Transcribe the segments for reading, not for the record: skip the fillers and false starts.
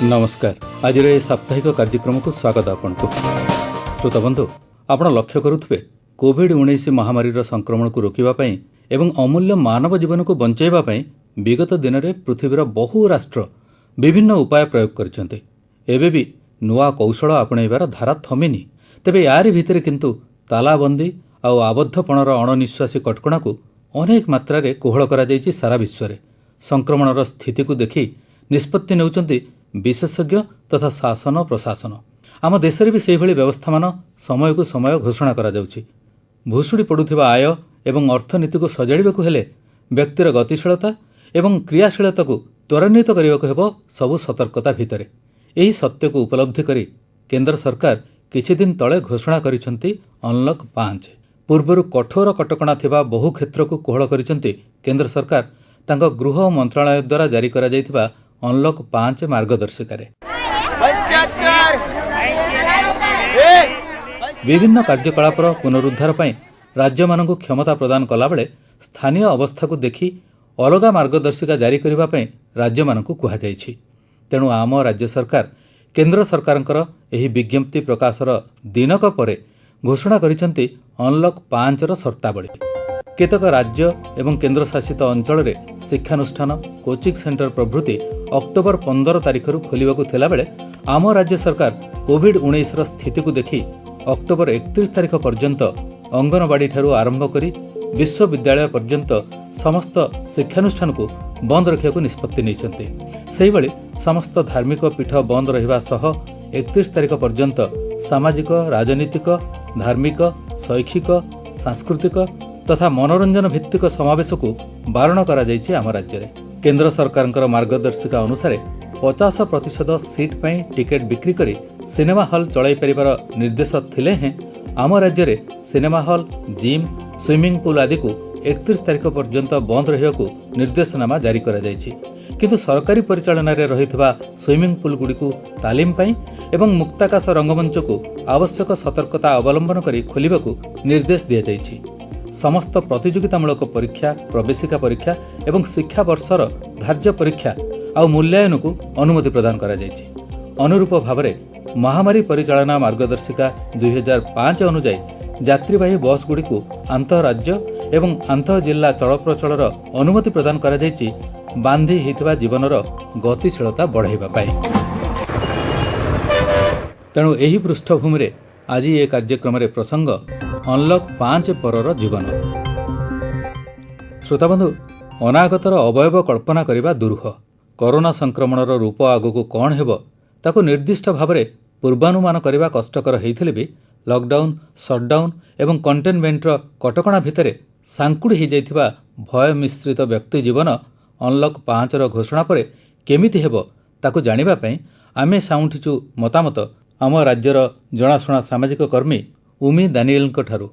नमस्कार। आज साप्ताहिक कार्यक्रम को स्वागत आपको। श्रोता बंधु, आपण लक्ष्य करुवे कोविड-19 महामारी संक्रमण को रोकने एवं अमूल्य मानव जीवन को बचाइवाई विगत दिन में पृथ्वीर बहु राष्ट्र विभिन्न उपाय प्रयोग करते। एबे भी नुआ कौशल आपणैबार धारा थमिनी। तेबे यारि भितर किंतु तालाबंदी आउ आबद्धपणर अणनिश्वासी कटकणा को अनेक मात्रा कोहल करा जायछि। सारा विश्व में संक्रमणर स्थिति को देखि निष्पत्ति नेउचंती विशेषज्ञ तथा शासन प्रशासन। आम देश में भी से व्यवस्था मान समय को समय घोषणा करा जाउछि। भुशुड़ी पड़ुथिबा आय एवं अर्थनीति को सजाड़िबाकु हेले व्यक्तिर गतिशीलता एवं क्रियाशीलता को त्वरान्वित करबाकु हेबो सबु सतर्कता भितरे। एही सत्य को उपलब्धि करी केंद्र सरकार किछि दिन तले घोषणा करिसंती अनलॉक 5। पूर्वरु कठोर कटकणा थिबा बहु क्षेत्र को कोहल करिसंती केंद्र सरकार तांको गृह मंत्रालय द्वारा जारी करा जायथिबा अनलॉक 5 मार्गदर्शिका। विभिन्न कार्यकलापर पुनरुद्धार पर राज्य मानक क्षमता प्रदान कला बेले स्थानीय अवस्था को देखि अलगा मार्गदर्शिका जारी करने राज्य मानक कहुଯାଇଛି। तेणु आम राज्य सरकार केंद्र सरकारंकर एही विज्ञप्ति प्रकाशर दिनक परे घोषणा करिसंती अनलॉक 5 शर्तावली। केतक राज्य एवं केंद्र शासित अंचल में शिक्षानुष्ठान कोचिंग सेंटर प्रभृति अक्टोबर 15 तारिखर खोलने थिला बेले आम राज्य सरकार कोविड-19 स्थिति को देखि अक्टोबर 31 तारिख पर्यंत अंगनवाड़ी ठारू आरंभ करी विश्वविद्यालय पर्यंत समस्त शिक्षानुष्ठान को बंद रखा निष्पत्ति नैछंती। सेहिभଳି समस्त धार्मिक पीठ बंद रहिबा सह 31 तारिख पर्यंत सामाजिक राजनीतिक धार्मिक शैक्षिक सांस्कृतिक तथा मनोरंजन भित्तिक समावेश को बारण करा जायछि। आम राज्य में केंद्र सरकार मार्गदर्शिका अनुसार 50% सीट पर टिकेट बिक्री करी सिनेमा हॉल चलाई परिवार निर्देश थिले हैं। आम राज्य में cinema hall gym swimming pool आदि को 31 तारिख पर्यंत बंद रहिबाकु निर्देशनामा जारी करा जायछि। किंतु सरकारी परिचालन में रहितबा स्विमिंग पूल गुडी को तालीम पाई एवं मुक्ताकाश रंगमंच को आवश्यक सतर्कता अवलंबन करी खोलिबाकु निर्देश दिया जायछि। समस्त प्रतियोगितामूलक परीक्षा प्रवेशिका परीक्षा एवं शिक्षा वर्षर धार्य परीक्षा आउ मूल्यांकन को अनुमति प्रदान करा जायछि। अनुरूप भावरे महामारी परिचालना मार्गदर्शिका 2005 अनुसार यात्रीवाही बस गुडी को आंतरराज्य एवं आंतर जिला चलप्रचलर अनुमति प्रदान करा जायछि बांधी हेतिबा जीवनर गतिशीलता बढ़ाइबा पाई। तेणु एही पृष्ठभूमि रे आज ये कार्यक्रम रे प्रसंग अनलॉक 5 परर जीवन। श्रोताबंधु, अनागतर अवयव कल्पना करने दुरूह। कोरोना संक्रमणर रूप आगक कौन हेबो ताको निर्दिष्ट भाव में पूर्वानुमान करने कष्टकर होइथिले भी लॉकडाउन शटडाउन एवं कंटेनमेंटर कटकणा भितर सांकुड़ी हो जाइथिबा भय मिश्रित व्यक्ति जीवन अनलॉक 5 घोषणा पर केमिति हेबो ताको जानिबा पई आमे साउंठिचु मतामत आम राज्यर जनाशुना सामाजिक कर्मी उमी दानिएल ठारू।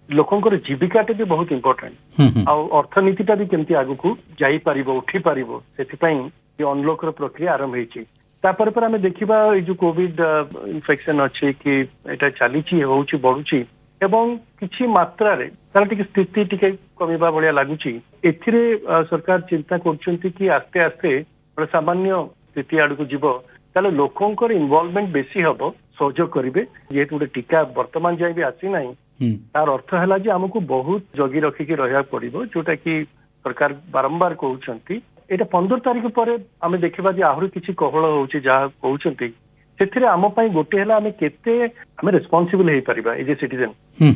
लोकंकर जीविकाटे भी बहुत इम्पोर्टेंट आउ अर्थनीतिटा भी केमती आगु को जाई परिबो उठी परिबो सेथिपई ये अनलॉक प्रक्रिया आरंभ हेछि। तापर पर आमे देखिबा ए जो कोविड इन्फेक्शन अछि कि एटा चलीछि होउछि बढ़ुछि एवं किछि मात्रा रे तार टिके स्थिति टिके कमिबा बलिया लागुछि। एथिरे सरकार चिंता करछन्ती कि आस्ते आस्ते सामान्य स्थिति आडु को जीवो ताले लोकंकर इन्वॉल्वमेंट बेसी हबो सहयोग करिवे। जेहेतु गोटे टीका वर्तमान जाए भी आसी नाही तार अर्थ है जे आमको बहुत जगी रखिकी रहा पड़ो जोटा कि सरकार बारंबार कहउछंती। एटा 15 तारिख पर आमे देखिबा जे आहुरी किछि कोहळ होउछि जहा कहउछंती सेथिरे आम पई गोटे हला आमे केते आमे रिस्पांसिबल हे परिबा एज ए सिटीजन।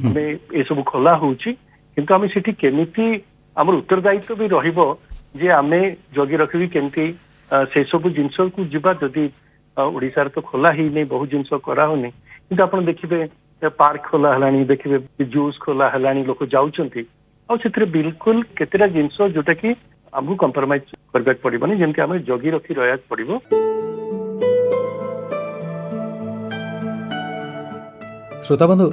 आमे ए सब खोला होउछि किंतु आमे सिटी केमिति हमर उत्तरदायित्व भी रहिबो जे आमे जगी रखिबी केमिति से सब जिंस को जिबा जदी ओडिसा तो खोला ही नहीं बहुत जिनस करा होनी किंतु आपण देखिबे पार्क खोला हलानी देखिबे जूस खोला हलानी लोक जाउचंती आ सेथरे बिल्कुल केतेरा जिनस जोटा कि हमहु कंप्रोमाइज करबा पड़िबनी जेमति हम जगी रखी रहया पड़िबो। श्रोता बंधु,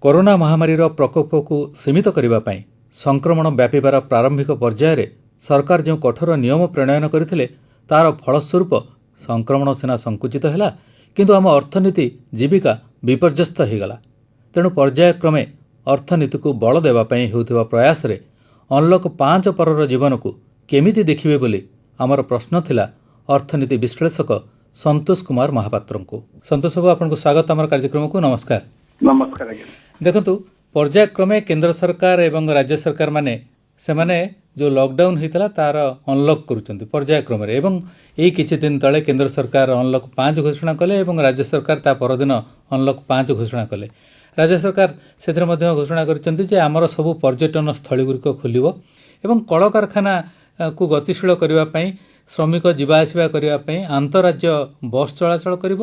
कोरोना महामारी प्रकोप को सीमित करने पाई संक्रमण व्यापार प्रारंभिक पर्यायर रे सरकार जो कठोर नियम प्रणयन करथिले तार फलस्वरूप संक्रमण सेना संकुचित हैला किंतु आम अर्थनीति जीविका विपर्यस्त हो गला। तेणु पर्यायक्रमे अर्थनीति को बल देवाई होउथिबा प्रयास रे अनलॉक 5 परर जीवन को केमिति देखिबे बोली आमर प्रश्न थिला अर्थनीति विश्लेषक संतोष कुमार महापात्र को। संतोष बाबू आपको स्वागत आम कार्यक्रम को। नमस्कार। नमस्कार आज्ञा। देखु पर्यायक्रमे केंद्र सरकार एवं राज्य सरकार माने जो लॉकडाउन होता तार अनलॉक करुँच पर्यायक्रम यही किसी दिन तले केंद्र सरकार अनलॉक 5 घोषणा कले और राज्य सरकार ता परदिन अनलॉक 5 घोषणा कले। राज्य सरकार से घोषणा कर आमर सबू पर्यटन स्थलीगुड़िक खोल एवं कल कारखाना को गतिशील करने श्रमिक जीवा आसिबा करने आंतराज्य बस चलाचल कर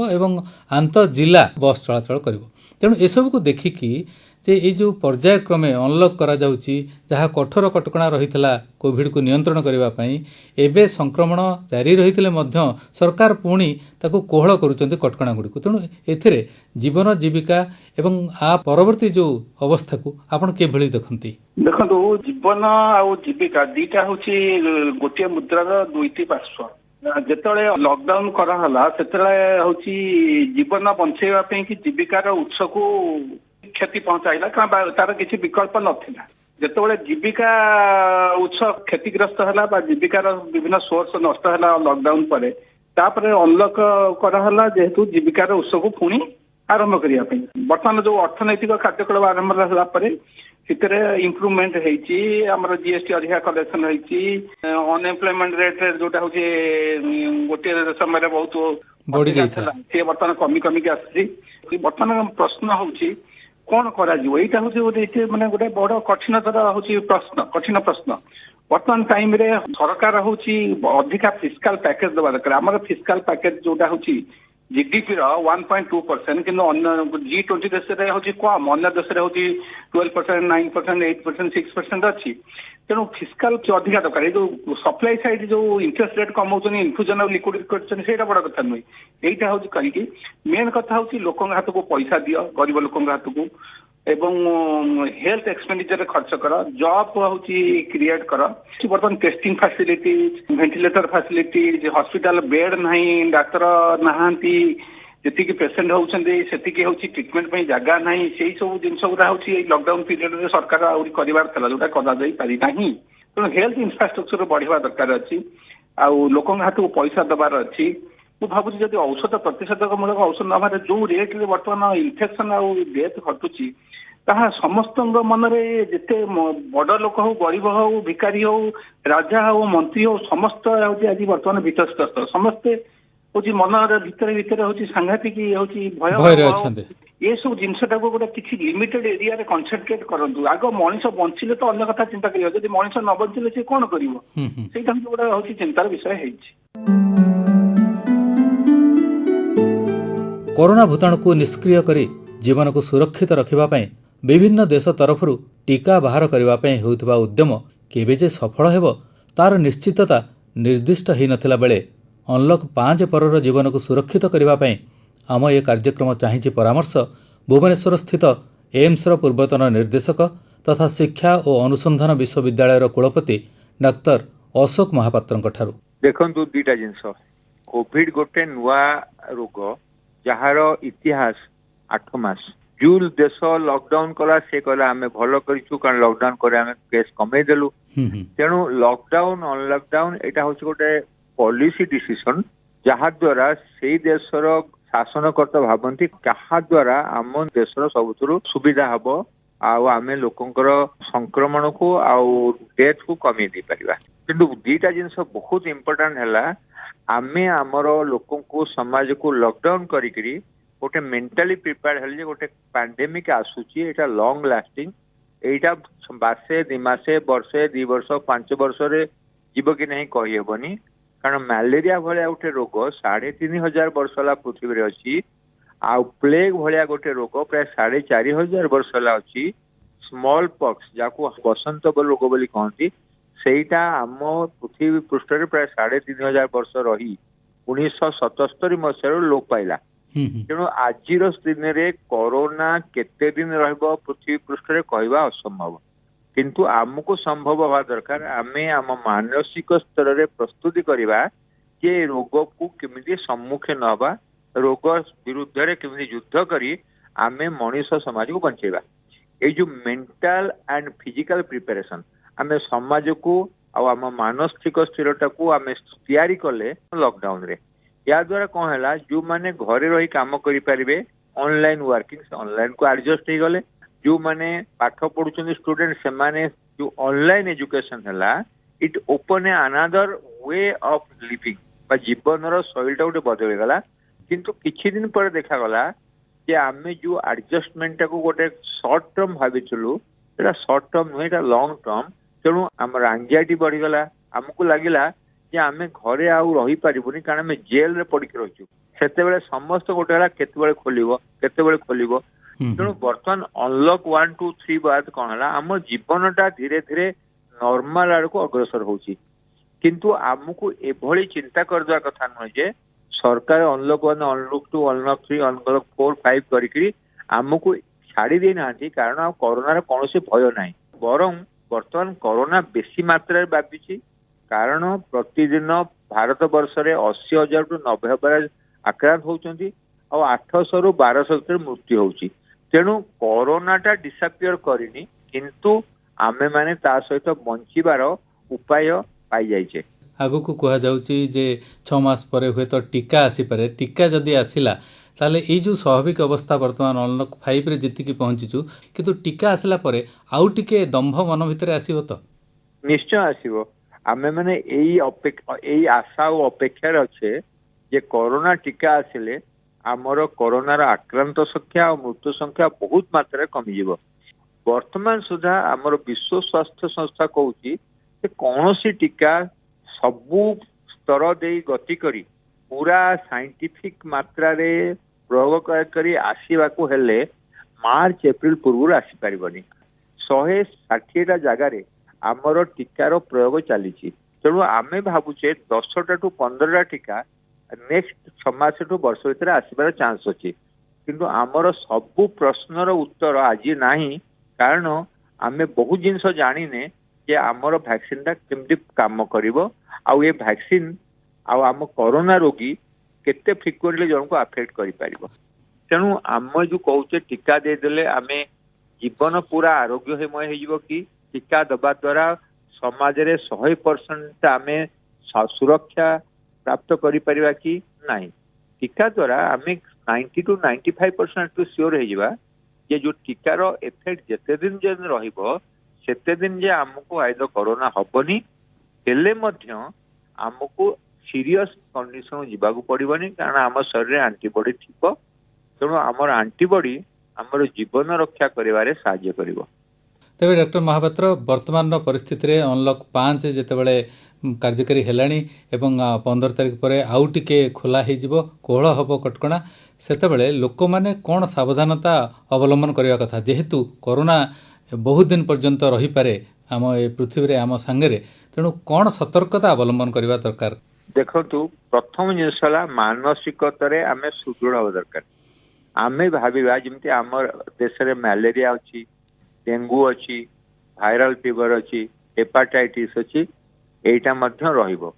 आंत जिला बस चलाचल कर। तेणु एसबू को देखिकी जे ये जो पर्यायक्रमे अनलॉक करा जाउची जहाँ कठोर कटकणा रहितला कोविड को नियंत्रण करने एवं संक्रमण जारी रही सरकार पुणी ताकू कोहल करुचंती कटकणा गुड़ी को। तेणु एथिरे जीवन जीविका एवं आ परवर्ती जो अवस्था को आपण केभली देखंती? देखो जीवन आउ जीविका दीटा होची गोटे मुद्रार दुईटी पार्श्व। जेतले लॉकडाउन कराला सेतले होची जीवन बंचेवा पे कि जीविकार उत्स को क्षति पहुंचाइला कारण तार किसी विकल्प नथिला। जेतले जीविका उत्स क्षतिग्रस्त हला बा जीविकार विभिन्न सोर्स नष्ट हला लॉकडाउन परे तापरे अनलॉक कराला जेहेतु जीविकार उत्स को पुणी आरंभ करिया पे वर्तमान जो अर्थनैतिक कार्यकलाप आरंभ होला परे सितरे इम्प्रूवमेंट हेची हमर जीएसटी अधिका कलेक्शन हेची अनएम्प्लॉयमेंट रेट जोटा होचे गोटे समय बहुत बढ़ी जायता से वर्तमान कमी कमी के आसी। वर्तमान प्रश्न होची कौन करा जिवो एटा होची गोटे माने गोटे बड़ कठिनतर होची प्रश्न कठिन प्रश्न। वर्तमान टाइम रे सरकार होची अधिका फिस्कल पैकेज दबा दरकार। हमर फिस्कल पैकेज जोटा होची जीडीपी रो 1.2% कि G20 देश रे होची कम अन्य देश रे होची 12%, 9%, 8%, 6% अच्छी। तेणु फिस्काल अधिका दरकार जो सप्लाई साइड जो इंटरेस्ट रेट कमाउछन इन्फ्यूजन और लिक्विडिटी करछन सेटा बड़ कथा नुई। एटा होची कहिकी मेन कथा होची लोकन हाथ को पैसा दियो गरीब लोकन हाथ को एवं हेल्थ एक्सपेंडिचर खर्च कर जॉब होची क्रिएट कर। बर्तमान testing facility ventilator facility hospital bed नहीं डाक्तर नहांती जी पेसेंट होती से ट्रिटमेंट जगह ना से सब जिन लॉकडाउन पीरियड में सरकार आउरी करार जोटा करना तेणु हेल्थ इंफ्रास्ट्रक्चर बढ़िया दरकार अच्छी आउ लोक हाथ को पैसा दबार अच्छी। मु भावुँ जब औषध प्रतिषेधक मूलक औषध नबार जो रेट रे बर्तमान इन्फेक्शन आउ डेथ घटुची ताहा समस्त मनरे जिते बड़ लोक हो गरीब हो भिकारी हो राजा हो मंत्री हो समस्त आज बर्तमान भीतस्थ समस्ते हूँ मन भितर भितर हूँ सांघातिक भय ये सब जिनटा को गोटे किसी लिमिटेड एरिया रे कंसंट्रेट करंतु। आग मनीष बंचिले तो अन्य कथा चिंता करियो जदि मनीष न बंचिले से कोन करिवो सेटा गोटे हूँ चिंतार विषय हेछि। कोरोना भूताणु को निष्क्रिय करी जीवन को सुरक्षित रखिबा पई विभिन्न देश तरफरु टीका बाहर करिबा पई हेउतबा उद्यम केबे जे सफल हेबो तार निश्चितता निर्दिष्ट हेइ नथिला बेले अनलॉक 5 परर जीवन को सुरक्षित करिबा पई आम ए कार्यक्रम चाहिछि परामर्श भुवनेश्वर स्थित एम्स रो पूर्वतन निर्देशक तथा शिक्षा और अनुसंधान विश्वविद्यालय कुलपति डाक्तर अशोक महापात्रଙ୍କ ଠାରୁ। देखंतु दुईटा जिनस कोविड गोटे नुआ रोग जार इतिहास 8 मास जो देश लॉकडाउन कला से कहला आमे भलो करिछु कारण लॉकडाउन करे आमे केस कमे देलु। तेणु लॉकडाउन अनलॉकडाउन एटा होछि गोटे पॉलिसी डिसीजन जहा द्वारा से देशर शासनकर्ता भावती क्या द्वारा आम देशर सबुठू सुविधा हम आमे लोकंकर संक्रमण को आउ डेथ को कमी दे परिबा। किंतु दीटा जिनस बहुत इम्पोर्टेंट है आमे आमर लोकन को समाज को लॉकडाउन करी गोटे मेंटली प्रिपेयर हेले गोटे पैंडेमिक आसूची एटा लॉन्ग लास्टिंग एटा बासे 2 मासे वर्षे 2 वर्ष 5 वर्ष रे जीव कि नहीं कही हेबनी कारण मलेरिया भलिया गोटे रोग 3500 वर्ष होला पृथ्वी रे अछि आ प्लेग भलिया गोटे रोग प्राय 4500 वर्ष होला अछि। स्मॉल पॉक्स जाको बसंत रोग बोली कहती सेटा आम पृथ्वी पृष्ठ रे प्राय 3500 वर्ष रही 1977 मसीह लोप पाइला। तेणु आज दिन रे कोरोना केते दिन रहबो पृथ्वी पृष्ठ रे कहवा असंभव किंतु आमको संभव हवा दरकार आमे आम मानसिक स्तर रे प्रस्तुति करिबा जे रोग को केमिति सम्मुखीन नबा रोग विरुद्ध रे केमिति युद्ध करी आमे मनुष्य समाज को बंचेबा। ए जो मेंटल एंड फिजिकल प्रिपरेशन आमे समाज को आम मानसिक स्थिरता को आमे तैयारी कले लॉकडाउन रे या द्वारा कौन है जो माने घरे रही काम करें ऑनलाइन वर्किंग ऑनलाइन को एडजस्ट हो गले जो माने पाठ पढ़ुछन स्टूडेंट से माने जो ऑनलाइन एजुकेशन है it open a another way of living बा जीवन शैलीटा गोटे बदल गला किंतु किछि दिन पर देखा गला कि आमे जो एडजस्टमेंट को गोटे शॉर्ट टर्म भाविचलु एटा शॉर्ट टर्म नुहे एटा लॉन्ग टर्म तेणु आमर एंजाइटी बढ़ीगला आमको लगिला कि आमे घरे आउ रही पारिबुनी कारण आमे जेल रे पड़ी रहिछु सेते बेले समस्त गोटे हला केते बेले खोलिबो तेणु वर्तमान अनलॉक 1 2 3 बाद कौन है आम जीवनटा धीरे धीरे नॉर्मल आड़ को अग्रसर होची किंतु आमको एभली चिंता करदेवा कथा नुहे जे सरकार अनलॉक 1 अनलॉक 2 अनलॉक 3 अनलॉक 4 5 करिकरी आमको छाड़ी दे नांती कारण कोरोना रे कोनोसी भय नाही बरं वर्तमान कोरोना बेसी मात्रा व्यापी कारण प्रतिदिन भारत वर्ष रे 80,000 टू 90,000 आक्रांत होउचंती और 800 रु 1200 मृत्यु होउची तेणु कोरोनाटा डिसअपियर करिनी किंतु आमे माने ता सहित बंचिबार उपाय पाई जाइछे आगु को कहा जाउची जे 6 मास परे हुए तो टीका आसी पारे टीका जदी आसिला ताले ए जो स्वाभाविक अवस्था वर्तमान अनलॉक 5 रे जितिकी पहुंचीचु किंतु टीका आसिला परे आउ टिके दंभ मन भितर आसीबो तो निश्चय आसीबो आमे माने एई आशा और अपेक्षा अच्छे जे कोरोना टीका आसिले आमर कोरोनार आक्रांत संख्या और मृत्यु संख्या बहुत मात्रा कमी जीवो वर्तमान सुधा आमर विश्व स्वास्थ्य संस्था कहूची जे कौनसी टीका सबु स्तर दे गति करी पूरा साइंटिफिक मात्रा रे प्रयोग करी आसीबा को हेले मार्च एप्रिल पूर्व आसी परिबनी 160 जगह रे आमर टीकार प्रयोग चली तेणु आमे भावुचे 10टा टू 15टा टीका नेक्स्ट 6 मास टू वर्ष भीतर आसबार चांस अच्छी किंतु आमर सबु प्रश्नर उत्तर आज नहीं कारण आमे बहुत जिनस जानिने जे आमर वैक्सीन टा केमती काम करिवो आउ ये वैक्सीन आउ आम कोरोना रोगी केते फ्रिक्वेंटली जन को अफेक्ट करि परिबो तेणु आम जो कहूचे टीका दे देले आमे जीवन पूरा आरोग्यमय हो कि टीका दबा द्वारा समाज रे 100% आमे सुरक्षा प्राप्त करि परिबा कि नहीं टीका द्वारा आमे 90 टू 95% टू श्योर हो जिबा जे जो टीकार इफेक्ट जेते दिन जन रहिबो सेते दिन जे हमको आइदर कोरोना हबनी हेले मध्य हमको सीरियस कंडीशन जीवाकू पड़बनी कारण आम शरीर एंटीबॉडी थिबो तेणु आमर एंटीबॉडी आमर जीवन रक्षा करिवारे सहाय्य करिवो तेबे डॉक्टर महापात्र वर्तमान परिस्थिति रे अनलॉक 5 जेतेबेले कार्यकारी हेलाणी एवं 15 तारिख पर आउ टिके खोला हो जिवो कोहल हबो कटकणा सेतेबेले लोक माने कोन सावधानता अवलंबन करिवा कथा जेहेतु कोरोना बहुत दिन पर्यंत रही पारे आम ए पृथ्वी रे आम संगे तेणु कोन सतर्कता अवलंबन करिवा दरकार देखंतु प्रथम जिनसला मानसिकतारे आमे सुदृढ़ हो दरकार आमे भाबिबा जेमति हमर देश रे मलेरिया अछि डेंगू अछि वायरल फीवर अछि हेपाटाइटिस अछि एटा मध्य रहिबो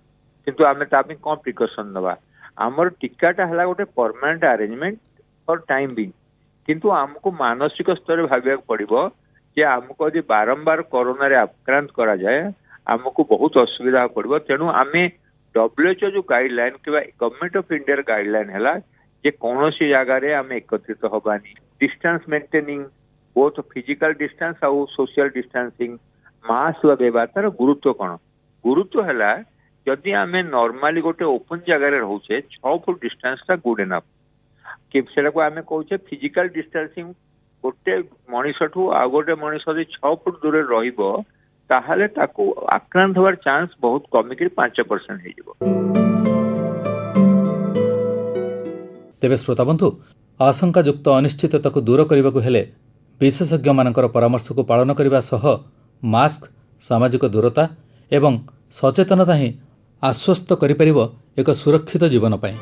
किंतु आमे तापि कोन प्रिकॉशन नबा हमर टिकाटा हला गोटे permanent arrangement for time being किंतु हमको मानसिक स्तर भाबिया पड़िबो जे हमको यदि बारंबार कोरोना रे आक्रांत करा जाए हमको बहुत असुविधा पड़िबो तेणु आमे WHO जो गाइडलाइन कि गवर्नमेंट ऑफ इंडिया गाइडलाइन है जे कौन सी जगह रे आमे एकत्रित होबानी distance maintaining both physical distance और सोशल डिस्टेंसिंग मास्क लगेबा तार गुरुत्व कौन गुरुत्व है जदि आमे नॉर्मली गोटे ओपन जगह रे रहउछे 6 फुट डिस्टेंस ता गुड इनफ कि सेला को आमे कहउछे फिजिकल डिस्टेंसिंग गोटे मनीषठू आ गोटे मनीष यदि 6 फुट दूर रहिबो ताहले ताको आक्रांत होवार चांस बहुत कमी 5% हे जिवो तेबे श्रोता बंधु आशंकायुक्त अनिश्चितता को दूर करने को हेले विशेषज्ञ मानकर परामर्श को पालन करने सह मास्क सामाजिक दूरता एवं सचेतनता ही आश्वस्त करिपरिबो एक सुरक्षित जीवन पाए।